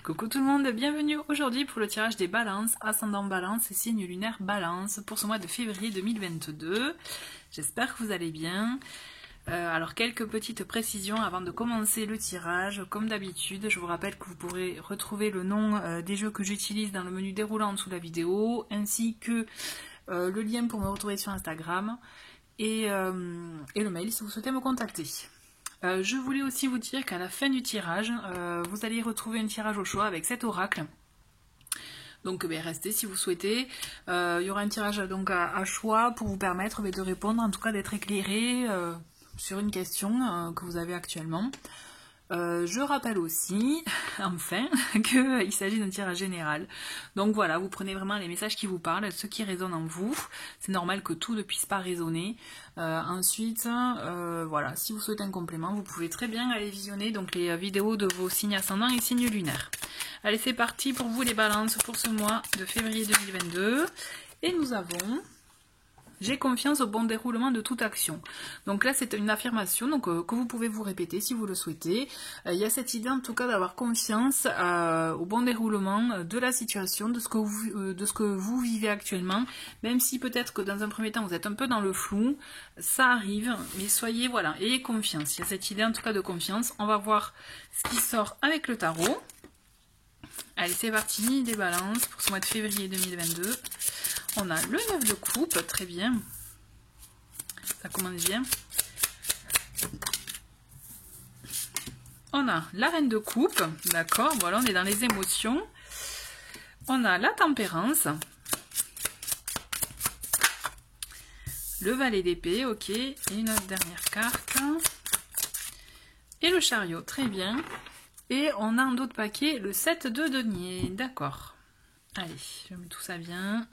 Coucou tout le monde, bienvenue aujourd'hui pour le tirage des balances, ascendant balance et signe lunaire balance pour ce mois de février 2022. J'espère que vous allez bien. Alors quelques petites précisions avant de commencer le tirage. Comme d'habitude, je vous rappelle que vous pourrez retrouver le nom des jeux que j'utilise dans le menu déroulant sous la vidéo, ainsi que le lien pour me retrouver sur Instagram et le mail si vous souhaitez me contacter. Je voulais aussi vous dire qu'à la fin du tirage, vous allez retrouver un tirage au choix avec 7 oracles. Donc restez si vous souhaitez. Il y aura un tirage donc à choix pour vous permettre de répondre, en tout cas d'être éclairé sur une question que vous avez actuellement. Je rappelle aussi, enfin, qu'il s'agit d'un tirage général. Donc voilà, vous prenez vraiment les messages qui vous parlent, ceux qui résonnent en vous. C'est normal que tout ne puisse pas résonner. Ensuite, voilà, si vous souhaitez un complément, vous pouvez très bien aller visionner donc les vidéos de vos signes ascendants et signes lunaires. Allez, c'est parti pour vous les balances pour ce mois de février 2022. Et nous avons... J'ai confiance au bon déroulement de toute action. Donc là, c'est une affirmation donc, que vous pouvez vous répéter si vous le souhaitez. Il y a cette idée en tout cas d'avoir confiance au bon déroulement de la situation, de ce que vous vivez actuellement. Même si peut-être que dans un premier temps, vous êtes un peu dans le flou, ça arrive. Mais soyez, voilà, ayez confiance. Il y a cette idée en tout cas de confiance. On va voir ce qui sort avec le tarot. Allez, c'est parti, des balances pour ce mois de février 2022. On a le 9 de coupe, très bien. Ça commence bien. On a la reine de coupe, d'accord, voilà, on est dans les émotions. On a la tempérance. Le valet d'épée, ok. Et une autre dernière carte. Et le chariot, très bien. Et on a un autre paquet, le 7 de denier, d'accord. Allez, je mets tout ça bien.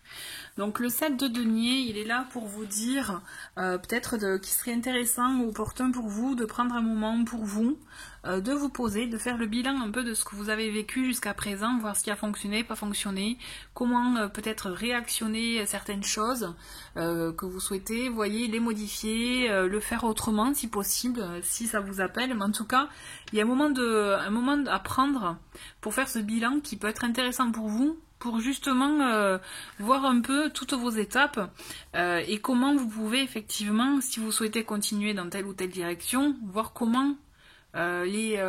Donc le 7 de denier, il est là pour vous dire peut-être qu'il serait intéressant ou opportun pour vous de prendre un moment pour vous, de vous poser, de faire le bilan un peu de ce que vous avez vécu jusqu'à présent, voir ce qui a fonctionné, pas fonctionné, comment peut-être réactionner à certaines choses que vous souhaitez, voyez, les modifier, le faire autrement si possible, si ça vous appelle. Mais en tout cas, il y a un moment à prendre pour faire ce bilan qui peut être intéressant pour vous, pour justement voir un peu toutes vos étapes et comment vous pouvez effectivement, si vous souhaitez continuer dans telle ou telle direction, voir comment les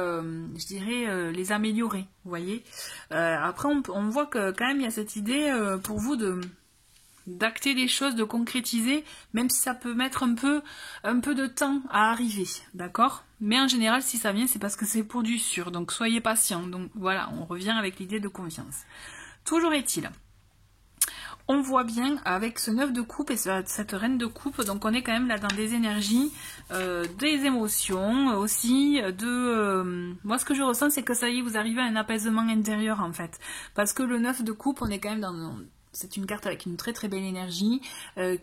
améliorer, vous voyez. Après, on voit que quand même il y a cette idée pour vous d'acter les choses, de concrétiser, même si ça peut mettre un peu de temps à arriver, d'accord? Mais en général, si ça vient, c'est parce que c'est pour du sûr, donc soyez patient. Donc voilà, on revient avec l'idée de confiance. Toujours est-il, on voit bien avec ce 9 de coupe et cette reine de coupe, donc on est quand même là dans des énergies, des émotions aussi, moi ce que je ressens c'est que ça y est, vous arrivez à un apaisement intérieur en fait. Parce que le 9 de coupe, on est quand même dans... C'est une carte avec une très très belle énergie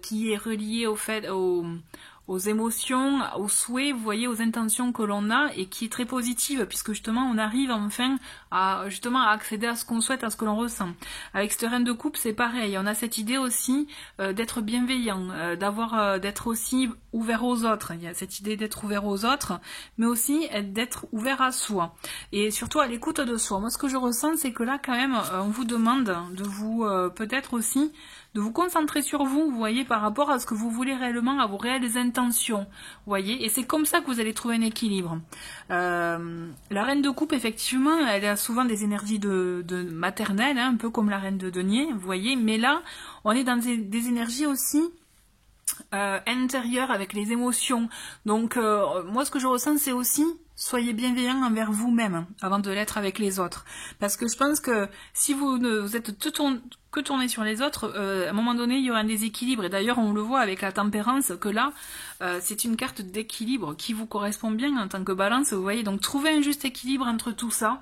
qui est reliée aux émotions, aux souhaits, vous voyez, aux intentions que l'on a et qui est très positive puisque justement on arrive enfin à accéder à ce qu'on souhaite, à ce que l'on ressent. Avec cette reine de coupe, c'est pareil, on a cette idée aussi d'être bienveillant, d'être aussi ouvert aux autres. Il y a cette idée d'être ouvert aux autres, mais aussi d'être ouvert à soi et surtout à l'écoute de soi. Moi, ce que je ressens, c'est que là, quand même, on vous demande de vous peut-être aussi de vous concentrer sur vous, vous voyez, par rapport à ce que vous voulez réellement, à vos réelles intentions, vous voyez, et c'est comme ça que vous allez trouver un équilibre. La reine de coupe, effectivement, elle a souvent des énergies de maternelle, hein, un peu comme la reine de denier, vous voyez, mais là, on est dans des énergies aussi intérieures avec les émotions. Donc, moi, ce que je ressens, c'est aussi... Soyez bienveillant envers vous-même avant de l'être avec les autres. Parce que je pense que si vous êtes que tourné sur les autres, à un moment donné, il y aura un déséquilibre. Et d'ailleurs, on le voit avec la tempérance, que là, c'est une carte d'équilibre qui vous correspond bien en tant que balance, vous voyez. Donc, trouvez un juste équilibre entre tout ça.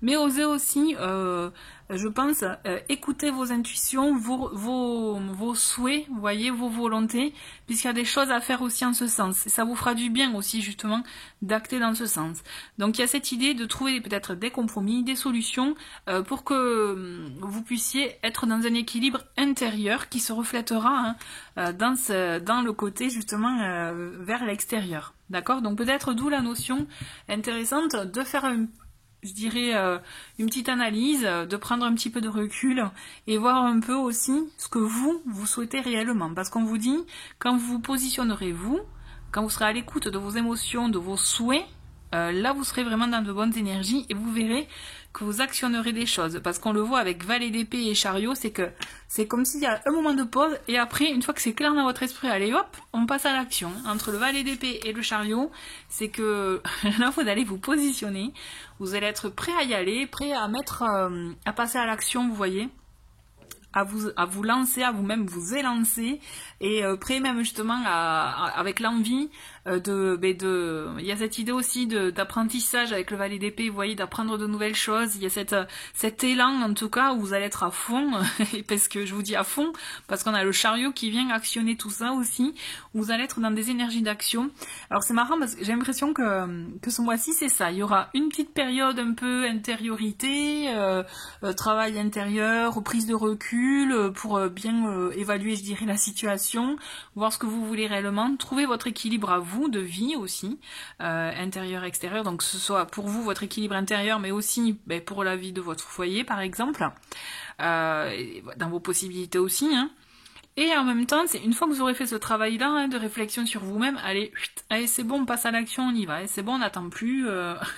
Mais osez aussi, je pense, écouter vos intuitions, vos souhaits, vous voyez, vos volontés, puisqu'il y a des choses à faire aussi en ce sens. Et ça vous fera du bien aussi, justement, d'acter dans ce sens. Donc il y a cette idée de trouver peut-être des compromis, des solutions pour que vous puissiez être dans un équilibre intérieur qui se reflètera dans le côté justement vers l'extérieur. D'accord? Donc peut-être d'où la notion intéressante de faire je dirais, une petite analyse, de prendre un petit peu de recul et voir un peu aussi ce que vous souhaitez réellement. Parce qu'on vous dit, quand vous vous positionnerez vous, quand vous serez à l'écoute de vos émotions, de vos souhaits, là vous serez vraiment dans de bonnes énergies et vous verrez que vous actionnerez des choses. Parce qu'on le voit avec valet d'épée et chariot, c'est que c'est comme s'il y a un moment de pause et après, une fois que c'est clair dans votre esprit, allez hop, on passe à l'action. Entre le valet d'épée et le chariot, c'est que là vous allez vous positionner, vous allez être prêt à y aller, prêt à mettre, à passer à l'action, vous voyez. À vous lancer, à vous-même vous élancer et prêt même justement avec l'envie il y a cette idée aussi d'apprentissage avec le valet d'épée, vous voyez, d'apprendre de nouvelles choses. Il y a cet élan en tout cas où vous allez être à fond parce que je vous dis à fond parce qu'on a le chariot qui vient actionner tout ça aussi, où vous allez être dans des énergies d'action. Alors c'est marrant parce que j'ai l'impression que ce mois-ci c'est ça, il y aura une petite période un peu intériorité, travail intérieur, prise de recul pour bien évaluer, je dirais, la situation, voir ce que vous voulez réellement, trouver votre équilibre à vous, de vie aussi, intérieur, extérieur, donc que ce soit pour vous votre équilibre intérieur, mais aussi pour la vie de votre foyer par exemple, dans vos possibilités aussi, hein. Et en même temps, c'est une fois que vous aurez fait ce travail-là, hein, de réflexion sur vous-même, allez, c'est bon, on passe à l'action, on y va, c'est bon, on n'attend plus,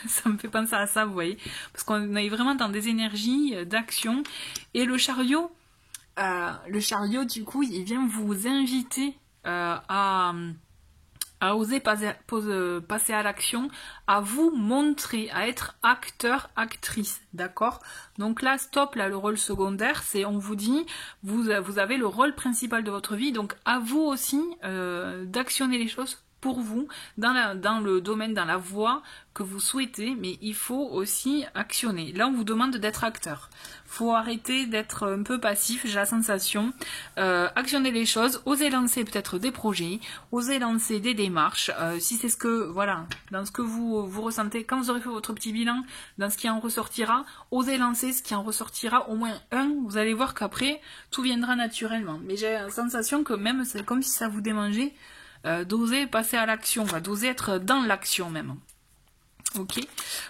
ça me fait penser à ça, vous voyez, parce qu'on est vraiment dans des énergies d'action, et le chariot, du coup, il vient vous inviter à oser passer à l'action, à vous montrer, à être acteur, actrice, d'accord? Donc là, stop, là, le rôle secondaire, c'est, on vous dit, vous avez le rôle principal de votre vie, donc à vous aussi d'actionner les choses pour vous, dans le domaine, dans la voie que vous souhaitez, mais il faut aussi actionner. Là, on vous demande d'être acteur. Faut arrêter d'être un peu passif, j'ai la sensation. Actionner les choses, oser lancer peut-être des projets, oser lancer des démarches, si c'est ce que, voilà, dans ce que vous ressentez, quand vous aurez fait votre petit bilan, dans ce qui en ressortira, osez lancer ce qui en ressortira, au moins un, vous allez voir qu'après, tout viendra naturellement. Mais j'ai la sensation que même, c'est comme si ça vous démangeait, d'oser passer à l'action, d'oser être dans l'action même. Ok,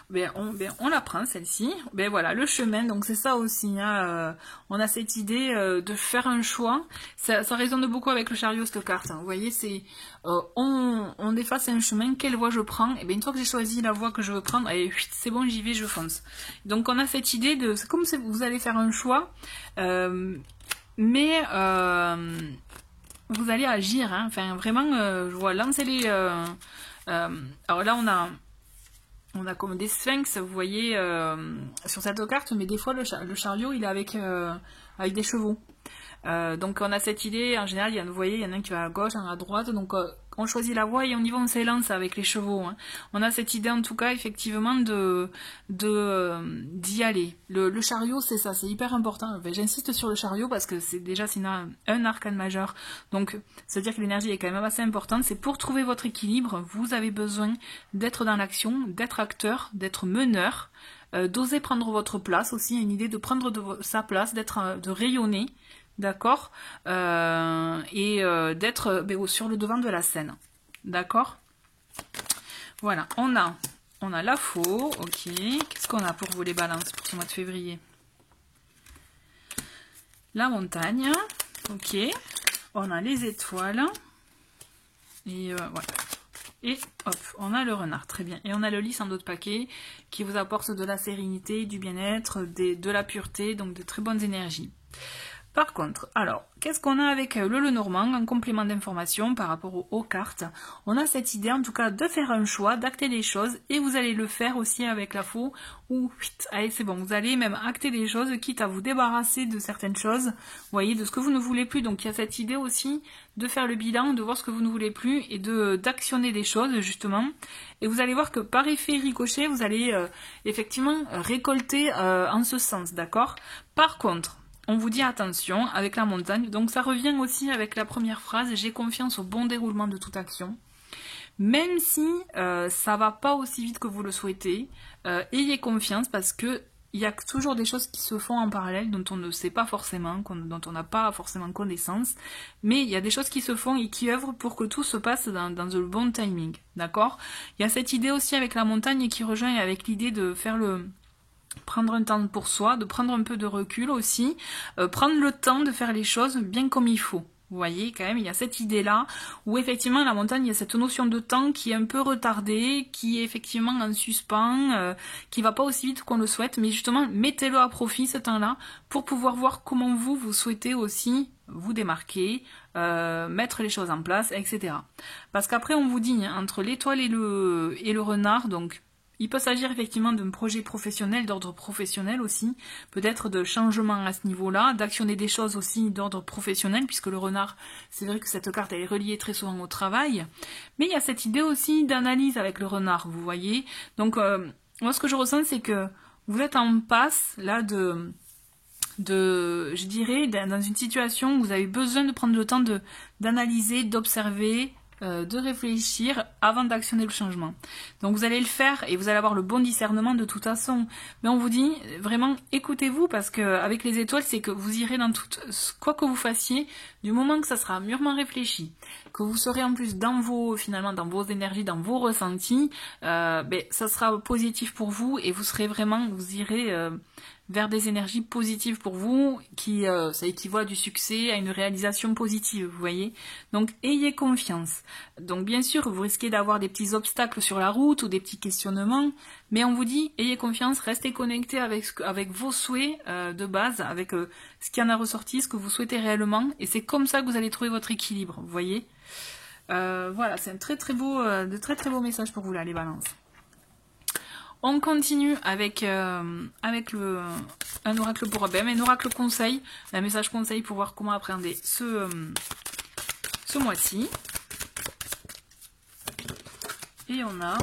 on la prend celle-ci. Voilà, le chemin, donc c'est ça aussi, hein, on a cette idée de faire un choix, ça résonne beaucoup avec le chariot cette carte, hein. Vous voyez, c'est on est face à un chemin, quelle voie je prends, et bien une fois que j'ai choisi la voie que je veux prendre, et c'est bon, j'y vais, je fonce. Donc on a cette idée de, c'est comme si vous allez faire un choix, mais vous allez agir, hein. Enfin vraiment, je vois, lancer les... alors là on a comme des sphinx, vous voyez, sur cette carte, mais des fois le chariot il est avec des chevaux. Donc on a cette idée, en général, vous voyez, il y en a un qui va à gauche, un à droite, donc on choisit la voie et on y va, on s'élance avec les chevaux, hein. On a cette idée en tout cas, effectivement, d'y aller. Le chariot, c'est ça, c'est hyper important. J'insiste sur le chariot parce que c'est déjà un arcane majeur, donc c'est-à-dire que l'énergie est quand même assez importante. C'est pour trouver votre équilibre, vous avez besoin d'être dans l'action, d'être acteur, d'être meneur, d'oser prendre votre place aussi, une idée de prendre sa place, de rayonner, d'accord, et d'être sur le devant de la scène, d'accord. Voilà, on a la faux, ok. Qu'est-ce qu'on a pour vous les balances pour ce mois de février? La montagne, ok. On a les étoiles, et voilà. Et hop, on a le renard, très bien. Et on a le lys en d'autres paquets qui vous apporte de la sérénité, du bien-être, de la pureté, donc de très bonnes énergies. Par contre, alors, qu'est-ce qu'on a avec le Lenormand en complément d'information par rapport aux cartes? On a cette idée en tout cas de faire un choix, d'acter les choses, et vous allez le faire aussi avec la faux, ou allez c'est bon, vous allez même acter les choses, quitte à vous débarrasser de certaines choses, vous voyez, de ce que vous ne voulez plus. Donc il y a cette idée aussi de faire le bilan, de voir ce que vous ne voulez plus, et d'actionner des choses justement. Et vous allez voir que par effet ricochet, vous allez effectivement récolter en ce sens, d'accord? Par contre, on vous dit attention avec la montagne, donc ça revient aussi avec la première phrase, j'ai confiance au bon déroulement de toute action. Même si ça va pas aussi vite que vous le souhaitez, ayez confiance parce que il y a toujours des choses qui se font en parallèle dont on ne sait pas forcément, dont on n'a pas forcément connaissance, mais il y a des choses qui se font et qui œuvrent pour que tout se passe dans le bon timing, d'accord? Il y a cette idée aussi avec la montagne qui rejoint avec l'idée de faire prendre un temps pour soi, de prendre un peu de recul aussi, prendre le temps de faire les choses bien comme il faut. Vous voyez, quand même, il y a cette idée-là, où effectivement, la montagne, il y a cette notion de temps qui est un peu retardée, qui est effectivement en suspens, qui va pas aussi vite qu'on le souhaite, mais justement, mettez-le à profit, ce temps-là, pour pouvoir voir comment vous souhaitez aussi vous démarquer, mettre les choses en place, etc. Parce qu'après, on vous dit, hein, entre l'étoile et le renard, donc, il peut s'agir effectivement d'un projet professionnel, d'ordre professionnel aussi, peut-être de changement à ce niveau-là, d'actionner des choses aussi d'ordre professionnel, puisque le renard, c'est vrai que cette carte elle est reliée très souvent au travail, mais il y a cette idée aussi d'analyse avec le renard, vous voyez. Donc moi ce que je ressens c'est que vous êtes en passe là je dirais, dans une situation où vous avez besoin de prendre le temps d'analyser, d'observer, de réfléchir avant d'actionner le changement. Donc vous allez le faire et vous allez avoir le bon discernement de toute façon. Mais on vous dit vraiment écoutez-vous parce qu'avec les étoiles c'est que vous irez dans tout, quoi que vous fassiez, du moment que ça sera mûrement réfléchi, que vous serez en plus dans vos énergies, dans vos ressentis, ça sera positif pour vous et vous irez vers des énergies positives pour vous, ça équivaut à du succès, à une réalisation positive, vous voyez. Donc ayez confiance. Donc bien sûr, vous risquez d'avoir des petits obstacles sur la route ou des petits questionnements, mais on vous dit, ayez confiance, restez connectés avec vos souhaits de base, avec ce qui en a ressorti, ce que vous souhaitez réellement, et c'est comme ça que vous allez trouver votre équilibre, vous voyez. Voilà, c'est un très très beau message pour vous là, les balances. On continue avec un oracle pour un oracle conseil, un message conseil pour voir comment appréhender ce mois-ci. Et on a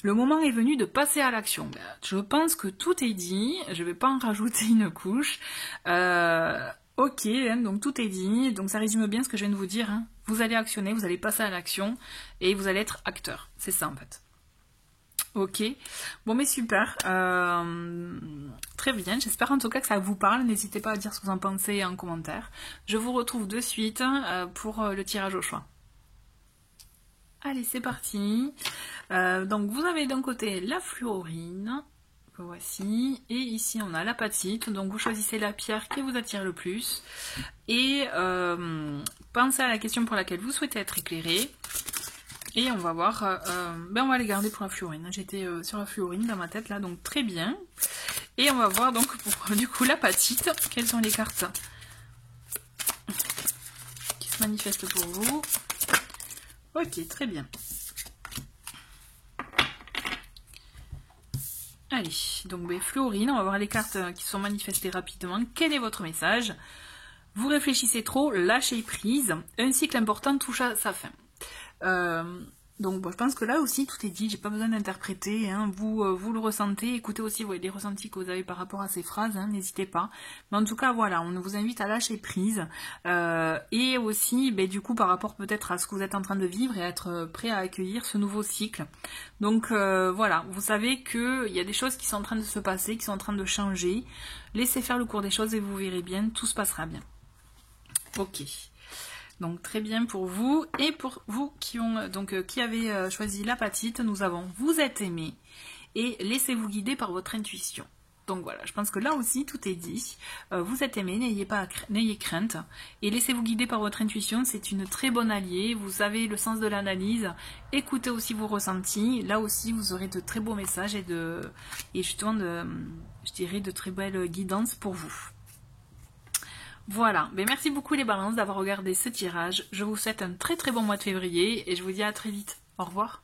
le moment est venu de passer à l'action. Je pense que tout est dit, je ne vais pas en rajouter une couche. Ok, donc tout est dit, donc ça résume bien ce que je viens de vous dire. Hein. Vous allez actionner, vous allez passer à l'action et vous allez être acteur. C'est ça en fait. Ok, bon mais super, très bien, j'espère en tout cas que ça vous parle, n'hésitez pas à dire ce que vous en pensez en commentaire. Je vous retrouve de suite pour le tirage au choix. Allez, c'est parti. Donc vous avez d'un côté la fluorine, que voici, et ici on a l'apatite, donc vous choisissez la pierre qui vous attire le plus, et pensez à la question pour laquelle vous souhaitez être éclairé. Et on va voir, on va les garder pour la fluorine. J'étais sur la fluorine dans ma tête là, donc très bien. Et on va voir donc pour du coup l'apatite, quelles sont les cartes qui se manifestent pour vous. Ok, très bien. Allez, donc fluorine, on va voir les cartes qui sont manifestées rapidement. Quel est votre message? Vous réfléchissez trop, lâchez prise. Un cycle important touche à sa fin. Donc je pense que là aussi tout est dit, j'ai pas besoin d'interpréter, hein. Vous le ressentez, écoutez aussi les ressentis que vous avez par rapport à ces phrases, hein, n'hésitez pas. Mais en tout cas voilà, on vous invite à lâcher prise et aussi du coup par rapport peut-être à ce que vous êtes en train de vivre et à être prêt à accueillir ce nouveau cycle. Donc voilà, vous savez qu'il y a des choses qui sont en train de se passer, qui sont en train de changer. Laissez faire le cours des choses et vous verrez bien, tout se passera bien. Ok. Donc très bien pour vous. Et pour vous qui avez choisi l'apatite, nous avons vous êtes aimé et laissez-vous guider par votre intuition. Donc voilà, je pense que là aussi tout est dit. Vous êtes aimé, n'ayez crainte et laissez-vous guider par votre intuition. C'est une très bonne alliée. Vous avez le sens de l'analyse. Écoutez aussi vos ressentis. Là aussi vous aurez de très beaux messages et justement je dirais de très belles guidances pour vous. Voilà, merci beaucoup les balances d'avoir regardé ce tirage. Je vous souhaite un très très bon mois de février et je vous dis à très vite. Au revoir.